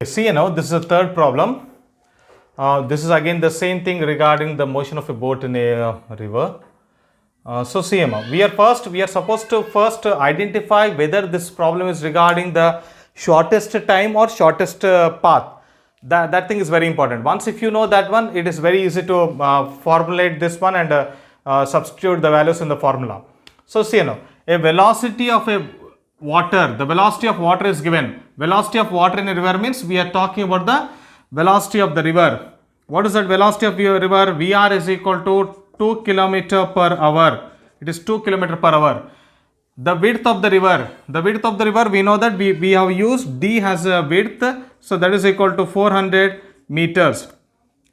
See, this is the third problem. This is again the same thing regarding the motion of a boat in a river. So see, we are supposed to first identify whether this problem is regarding the shortest time or shortest path. That thing is very important. Once if you know that one, it is very easy to formulate this one and substitute the values in the formula. So see, a velocity of a water, the velocity of water is given. Velocity of water in a river means we are talking about the velocity of the river. What is that velocity of your river? VR is equal to 2 km per hour. It is 2 km per hour. The width of the river, we know that we have used D as a width, so that is equal to 400 meters.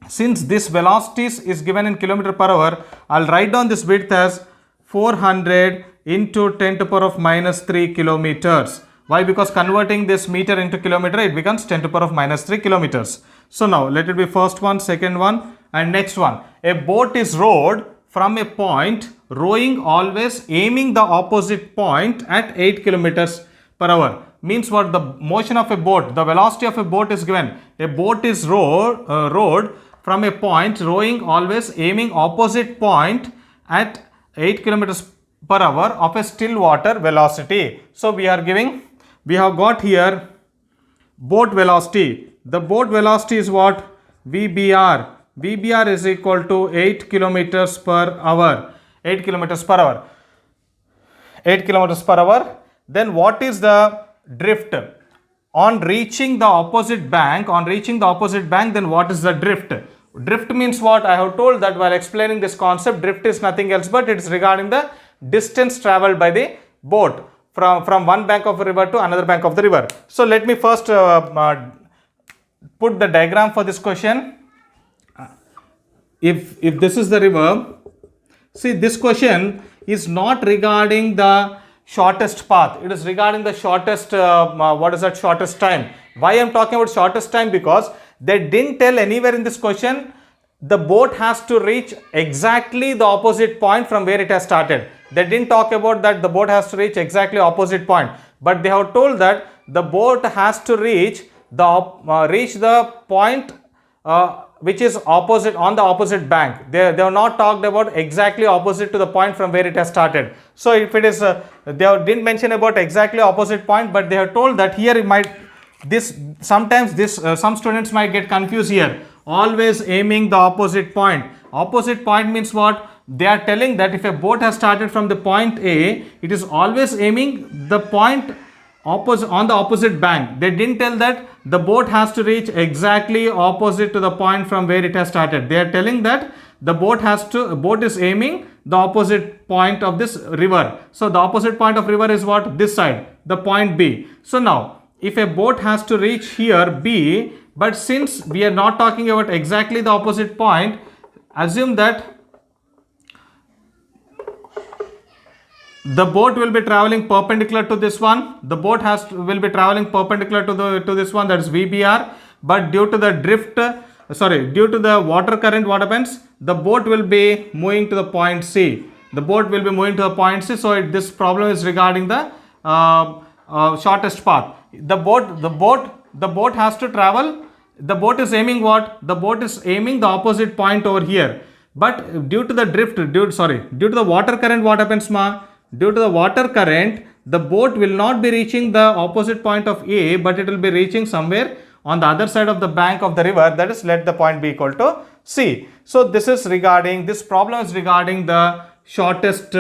Since this velocity is given in kilometer per hour, I'll write down this width as 400 into 10 to the power of minus 3 kilometers. Why? Because converting this meter into kilometer, it becomes 10 to the power of minus 3 kilometers. So now let it be first one, second one, and next one. A boat is rowed from a point, rowing always aiming the opposite point at 8 kilometers per hour. Means what? The motion of a boat, the velocity of a boat is given. A boat is rowed from a point, rowing always aiming opposite point at 8 kilometers per hour of a still water velocity. So we have got here boat velocity. The boat velocity is what? VBR. VBR is equal to 8 kilometers per hour. 8 kilometers per hour. 8 kilometers per hour. Then what is the drift? On reaching the opposite bank, then what is the drift? Drift means what? I have told that while explaining this concept, drift is nothing else but it is regarding the distance traveled by the boat from one bank of a river to another bank of the river. So let me first put the diagram for this question. If this is the river, see, this question is not regarding the shortest path, it is regarding the shortest shortest time. Why I am talking about shortest time? Because they didn't tell anywhere in this question the boat has to reach exactly the opposite point from where it has started. They didn't talk about that the boat has to reach exactly opposite point, but they have told that the boat has to reach the point which is opposite on the opposite bank. They have not talked about exactly opposite to the point from where it has started. So if it is they didn't mention about exactly opposite point, but they have told that here it might some students might get confused here. Always aiming the opposite point. Opposite point means what? They are telling that if a boat has started from the point A, it is always aiming the point on the opposite bank. They didn't tell that the boat has to reach exactly opposite to the point from where it has started. They are telling that the boat is aiming the opposite point of this river. So the opposite point of river is what? This side, the point B. So now if a boat has to reach here B, but since we are not talking about exactly the opposite point, assume that the boat will be traveling perpendicular to this one. The boat will be traveling perpendicular to this one, that is VBR. But due to the due to the water current, what happens? The boat will be moving to the point C. So this problem is regarding the shortest path. The boat has to travel. The boat is aiming what? The boat is aiming the opposite point over here. But due to the due to the water current, what happens, ma? Due to the water current, the boat will not be reaching the opposite point of A, but it will be reaching somewhere on the other side of the bank of the river. That is, let the point be equal to C. So this problem is regarding the shortest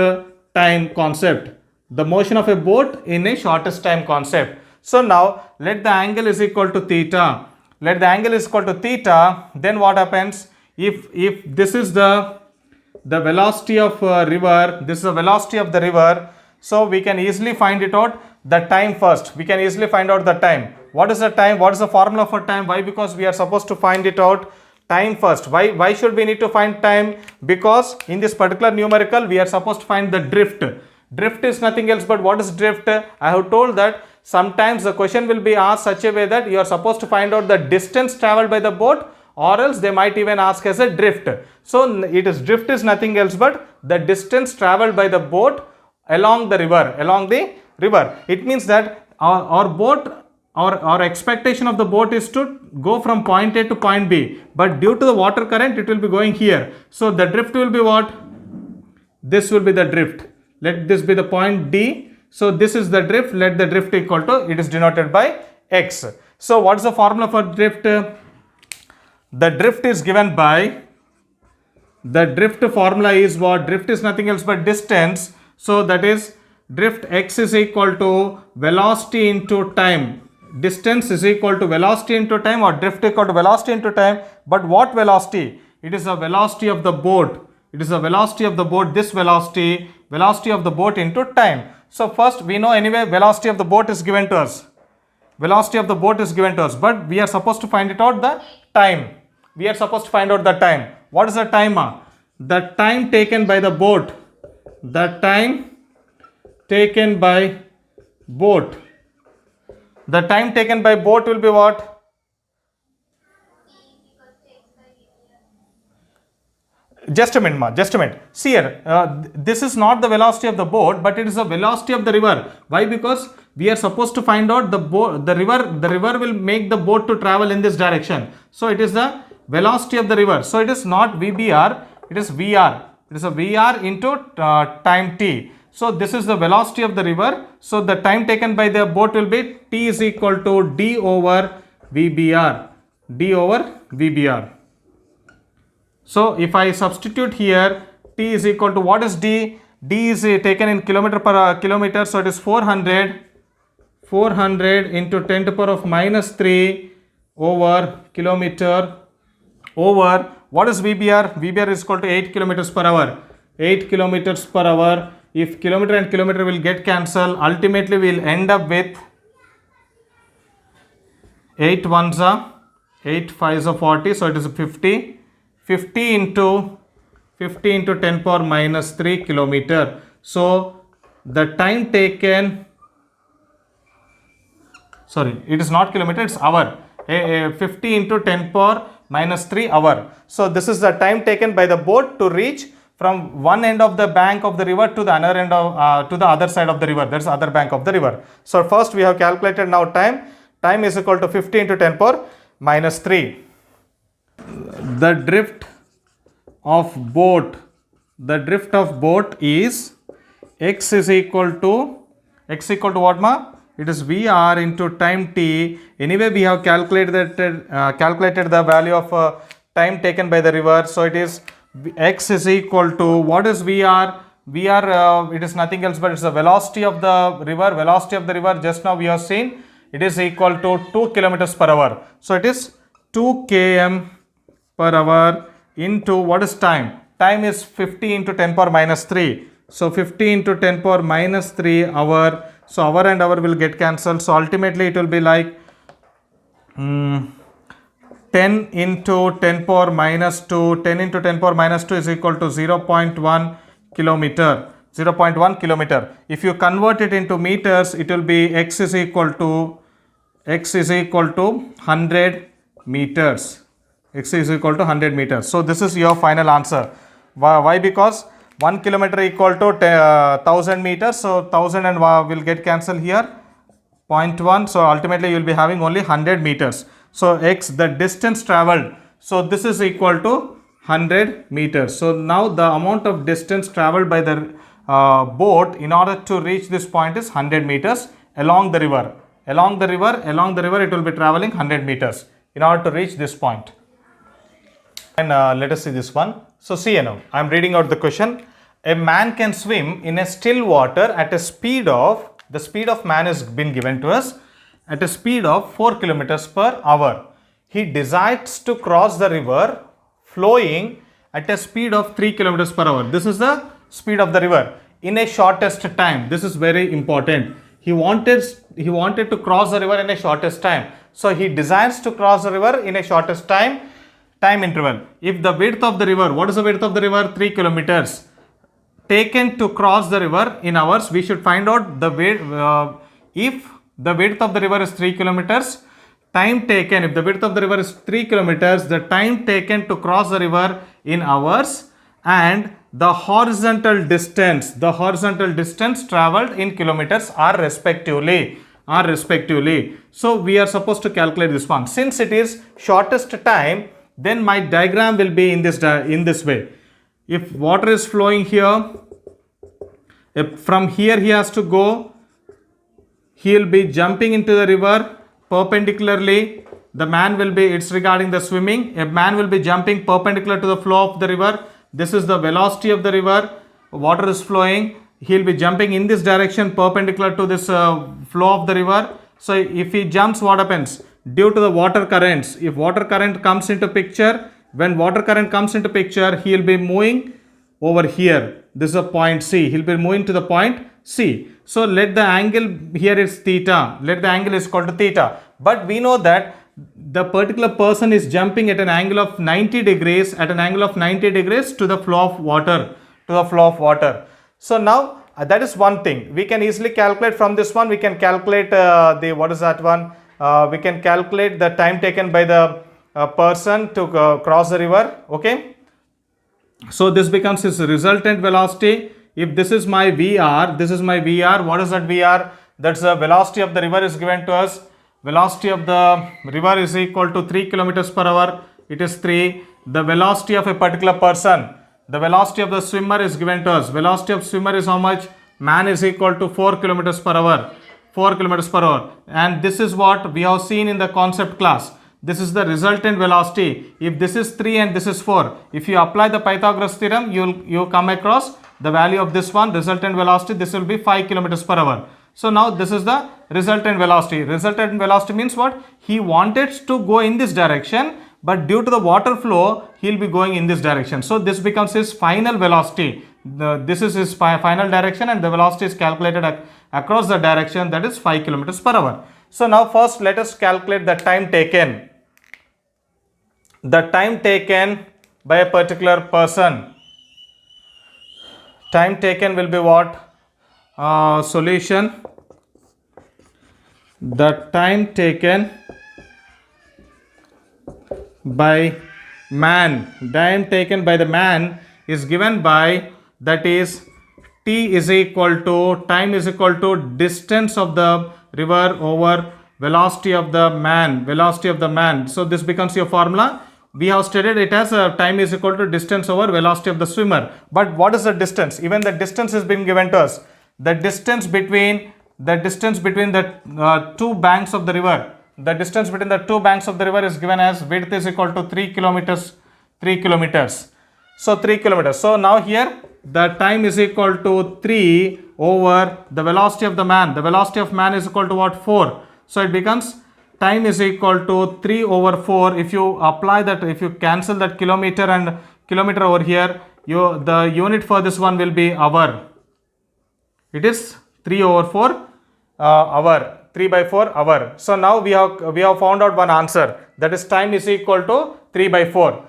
time concept, the motion of a boat in a shortest time concept. So now let the angle is equal to theta. Let the angle is equal to theta. Then what happens? If this is the velocity of river, this is the velocity of the river, so we can easily find it out. The time first, we can easily find out the time. What is the time? What is the formula for time? Why? Because we are supposed to find it out time first. Why should we need to find time? Because in this particular numerical we are supposed to find the drift. Drift is nothing else but what is drift? I have told that sometimes the question will be asked such a way that you are supposed to find out the distance traveled by the boat, or else they might even ask as a drift. So drift is nothing else but the distance traveled by the boat along the river, It means that our boat, our expectation of the boat is to go from point A to point B, but due to the water current it will be going here. So the drift will be what? This will be the drift. Let this be the point D. So this is the drift. Let the drift equal to, it is denoted by x. So what is the formula for drift? The drift is given by, the drift formula is what? Drift is nothing else but distance. So that is drift x is equal to velocity into time. Distance is equal to velocity into time, or drift equal to velocity into time. But what velocity? It is the velocity of the boat. It is the velocity of the boat. This velocity of the boat into time. So first we know anyway velocity of the boat is given to us. Velocity of the boat is given to us, but we are supposed to find it out the time. We are supposed to find out the time. What is the time? The time taken by the boat. The time taken by boat. The time taken by boat will be what? Just a minute, just a minute. See here, this is not the velocity of the boat, but it is the velocity of the river. Why? Because we are supposed to find out the river will make the boat to travel in this direction. So it is the velocity of the river. So it is not VBR, it is VR. It is a VR into time t. So this is the velocity of the river. So the time taken by the boat will be t is equal to d over VBR. D over VBR. So if I substitute here, t is equal to, what is d? D is taken in kilometer per kilometer. So it is 400 into 10 to the power of minus 3 over kilometer over, what is VBR? VBR is equal to 8 kilometers per hour. 8 kilometers per hour. If kilometer and kilometer will get cancelled, ultimately we will end up with 8 ones are 8 5s are 40. So it is 50. 50 into 10 power minus 3 kilometer. So the time taken, sorry, it is not kilometer, it's hour. 50 into 10 power minus 3 hour. So this is the time taken by the boat to reach from one end of the bank of the river to the other end of to the other side of the river. That's other bank of the river. So first we have calculated now time. Time is equal to 50 into 10 power minus 3. The drift of boat is x is equal to what, ma? It is VR into time t. Anyway we have calculated the value of time taken by the river. So it is x is equal to, what is VR? VR, it is nothing else but it's the velocity of the river. Velocity of the river, just now we have seen, it is equal to 2 kilometers per hour. So it is 2 km per hour into, what is time? Time is 50 into 10 power minus 3. So 50 into 10 power minus 3 hour. So hour and hour will get cancelled. So ultimately it will be like 10 into 10 power minus 2. 10 into 10 power minus 2 is equal to 0.1 kilometer. 0.1 kilometer. If you convert it into meters, it will be x is equal to 100 meters. X is equal to 100 meters. So this is your final answer. Why? Because 1 kilometer equal to 1000 meters. So 1000 and will get cancelled here. 0.1. So ultimately you will be having only 100 meters. So x, the distance traveled. So this is equal to 100 meters. So now the amount of distance traveled by the boat in order to reach this point is 100 meters along the river. Along the river it will be traveling 100 meters in order to reach this point. And let us see this one. So see now, I am reading out the question. A man can swim in a still water at a speed of, the speed of man has been given to us, at a speed of 4 kilometers per hour. He decides to cross the river flowing at a speed of 3 kilometers per hour. This is the speed of the river in a shortest time. This is very important. He wanted to cross the river in a shortest time. So he desires to cross the river in a shortest time interval. If the width of the river, what is the width of the river? 3 kilometers. Taken to cross the river in hours, we should find out the width. If the width of the river is 3 kilometers, time taken, if the width of the river is 3 kilometers, the time taken to cross the river in hours, and the horizontal distance traveled in kilometers are respectively. r respectively. So we are supposed to calculate this one. Since it is shortest time, then my diagram will be in this way. If water is flowing here, if from here he has to go, he will be jumping into the river perpendicularly. The man will be, it's regarding the swimming, a man will be jumping perpendicular to the flow of the river. This is the velocity of the river. Water is flowing, he will be jumping in this direction perpendicular to this flow of the river. So if he jumps, what happens? Due to the water currents, if water current comes into picture, when water current comes into picture, he will be moving over here. This is a point C. He will be moving to the point C. So let the angle here is theta. Let the angle is equal to theta. But we know that the particular person is jumping at an angle of 90 degrees, to the flow of water, So now that is one thing. We can easily calculate from this one. We can calculate we can calculate the time taken by the person to cross the river. Okay. So this becomes his resultant velocity. If this is my VR, what is that VR? That's the velocity of the river is given to us. Velocity of the river is equal to 3 kilometers per hour. It is 3. The velocity of a particular person, the velocity of the swimmer is given to us. Velocity of swimmer is how much? Man is equal to 4 kilometers per hour. 4 kilometers per hour. And this is what we have seen in the concept class. This is the resultant velocity. If this is 3 and this is 4, if you apply the Pythagoras theorem, you come across the value of this one, resultant velocity. This will be 5 kilometers per hour. So now this is the resultant velocity. Resultant velocity means what? He wanted to go in this direction, but due to the water flow, he will be going in this direction. So this becomes his final velocity. This is his final direction, and the velocity is calculated across the direction, that is 5 kilometers per hour. So now first let us calculate the time taken. The time taken by a particular person. Time taken will be what? Solution. The time taken by man, the man is given by, that is t is equal to, time is equal to distance of the river over velocity of the man. So this becomes your formula. We have stated it as time is equal to distance over velocity of the swimmer. But what is the distance? Even the distance is being given to us. The distance between the two banks of the river. The distance between the two banks of the river is given as width is equal to 3 kilometers. So 3 kilometers. So now here the time is equal to 3 over the velocity of the man. The velocity of man is equal to what? 4. So it becomes time is equal to 3 over 4. If you apply that, if you cancel that kilometer and kilometer over here, the unit for this one will be hour. It is 3 over 4 hour, 3 by 4 hour. So now we have found out one answer, that is time is equal to 3 by 4.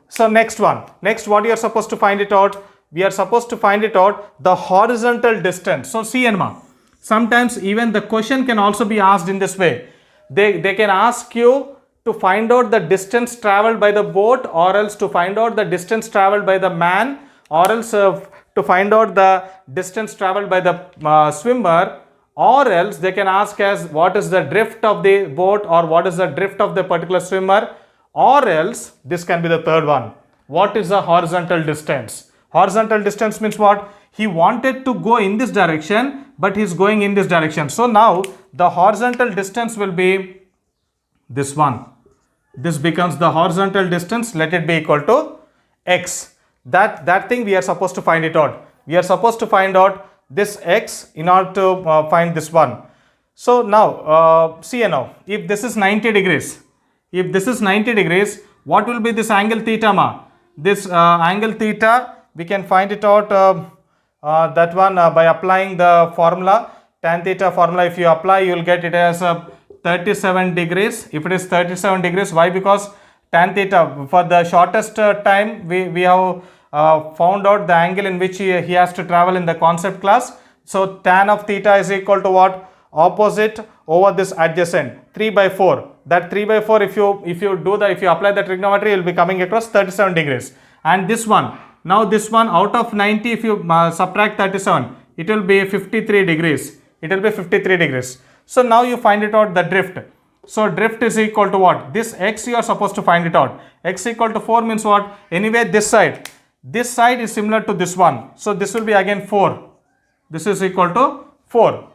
So next what you are supposed to find it out? We are supposed to find it out the horizontal distance. So see, Enma, sometimes even the question can also be asked in this way. They can ask you to find out the distance traveled by the boat, or else to find out the distance traveled by the man, or else to find out the distance traveled by the swimmer, or else they can ask as what is the drift of the boat, or what is the drift of the particular swimmer, or else this can be the third one. What is the horizontal distance? Horizontal distance means what? He wanted to go in this direction, but he is going in this direction. So now the horizontal distance will be this one. This becomes the horizontal distance. Let it be equal to x. That thing we are supposed to find it out. We are supposed to find out this x in order to find this one. So now see now, if this is 90 degrees, what will be this angle theta ma? This angle theta, we can find it out that one by applying the formula, tan theta formula. If you apply, you will get it as 37 degrees. If it is 37 degrees, why? Because tan theta, for the shortest time, we have found out the angle in which he has to travel in the concept class. So tan of theta is equal to what? Opposite over this adjacent, 3 by 4. That 3 by 4, if you apply the trigonometry, you will be coming across 37 degrees. And this one, now this one, out of 90, if you subtract 37, it will be 53 degrees. So now you find it out the drift. So drift is equal to what? This x you are supposed to find it out. X equal to 4 means what? Anyway, this side is similar to this one. So this will be again 4. This is equal to 4.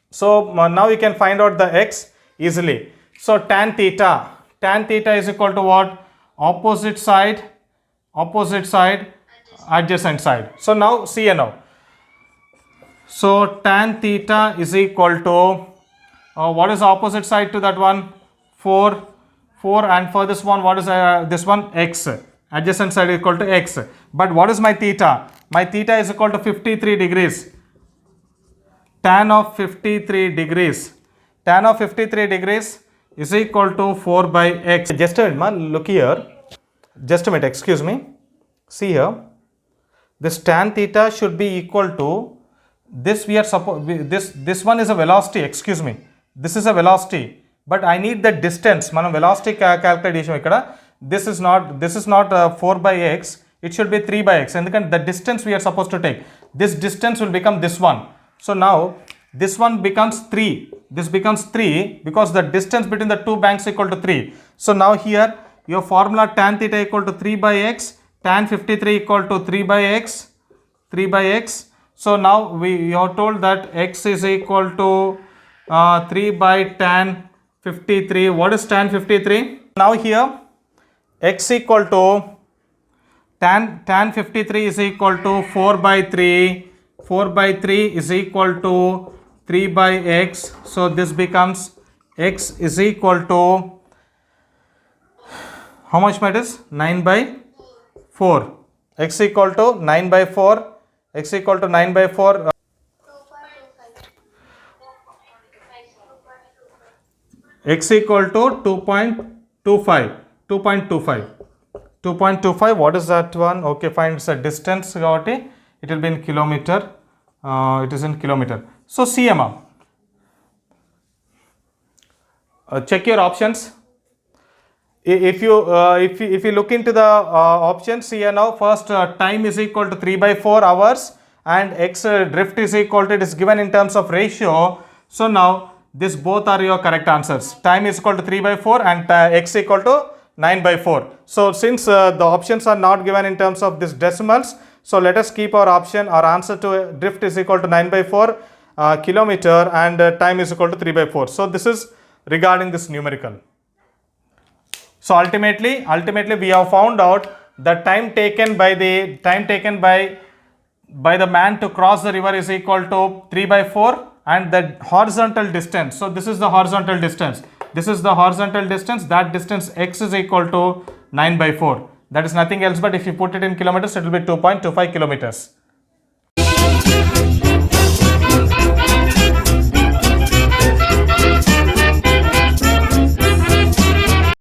So now you can find out the x easily. So tan theta is equal to what? Opposite side, adjacent side. So now see here now. So tan theta is equal to what is the opposite side to that one? 4, and for this one, what is this one? X. Adjacent side is equal to x. But what is my theta? My theta is equal to 53 degrees. Tan of 53 degrees. Tan of 53 degrees is equal to 4 by x. Just a minute, man. Look here. Just a minute, excuse me. See here. This tan theta should be equal to this. We are this one is a velocity. Excuse me. This is a velocity. But I need the distance. Manam velocity calculation ikkada. This is not 4 by x. It should be 3 by x. And the distance we are supposed to take. This distance will become this one. So now this one becomes 3. This becomes 3 because the distance between the two banks is equal to 3. So now here your formula tan theta equal to 3 by x, tan 53 equal to 3 by x. So now you are told that x is equal to 3 by tan 53. What is tan 53? Now here x equal to tan 53 is equal to 4 by 3. 4 by 3 is equal to 3 by x. So this becomes x is equal to how much it is? 9 by 4. X equal to 9 by 4. X equal to 9 by 4. X equal to 2.25. 2.25. What is that one? Okay, fine. It's a distance. It will be in kilometer. It is in kilometer. So cm. Check your options. If you look into the options here now, first time is equal to 3 by 4 hours and x drift is equal to, it is given in terms of ratio. So now this both are your correct answers. Time is equal to 3 by 4 and x equal to 9 by 4. So since the options are not given in terms of this decimals, so let us keep our option. Our answer to drift is equal to 9 by 4 kilometer and time is equal to 3 by 4. So this is regarding this numerical. So ultimately we have found out the time taken by the man to cross the river is equal to 3 by 4 and the horizontal distance. So this is the horizontal distance. This is the horizontal distance. That distance x is equal to 9 by 4. That is nothing else but if you put it in kilometers, it will be 2.25 kilometers.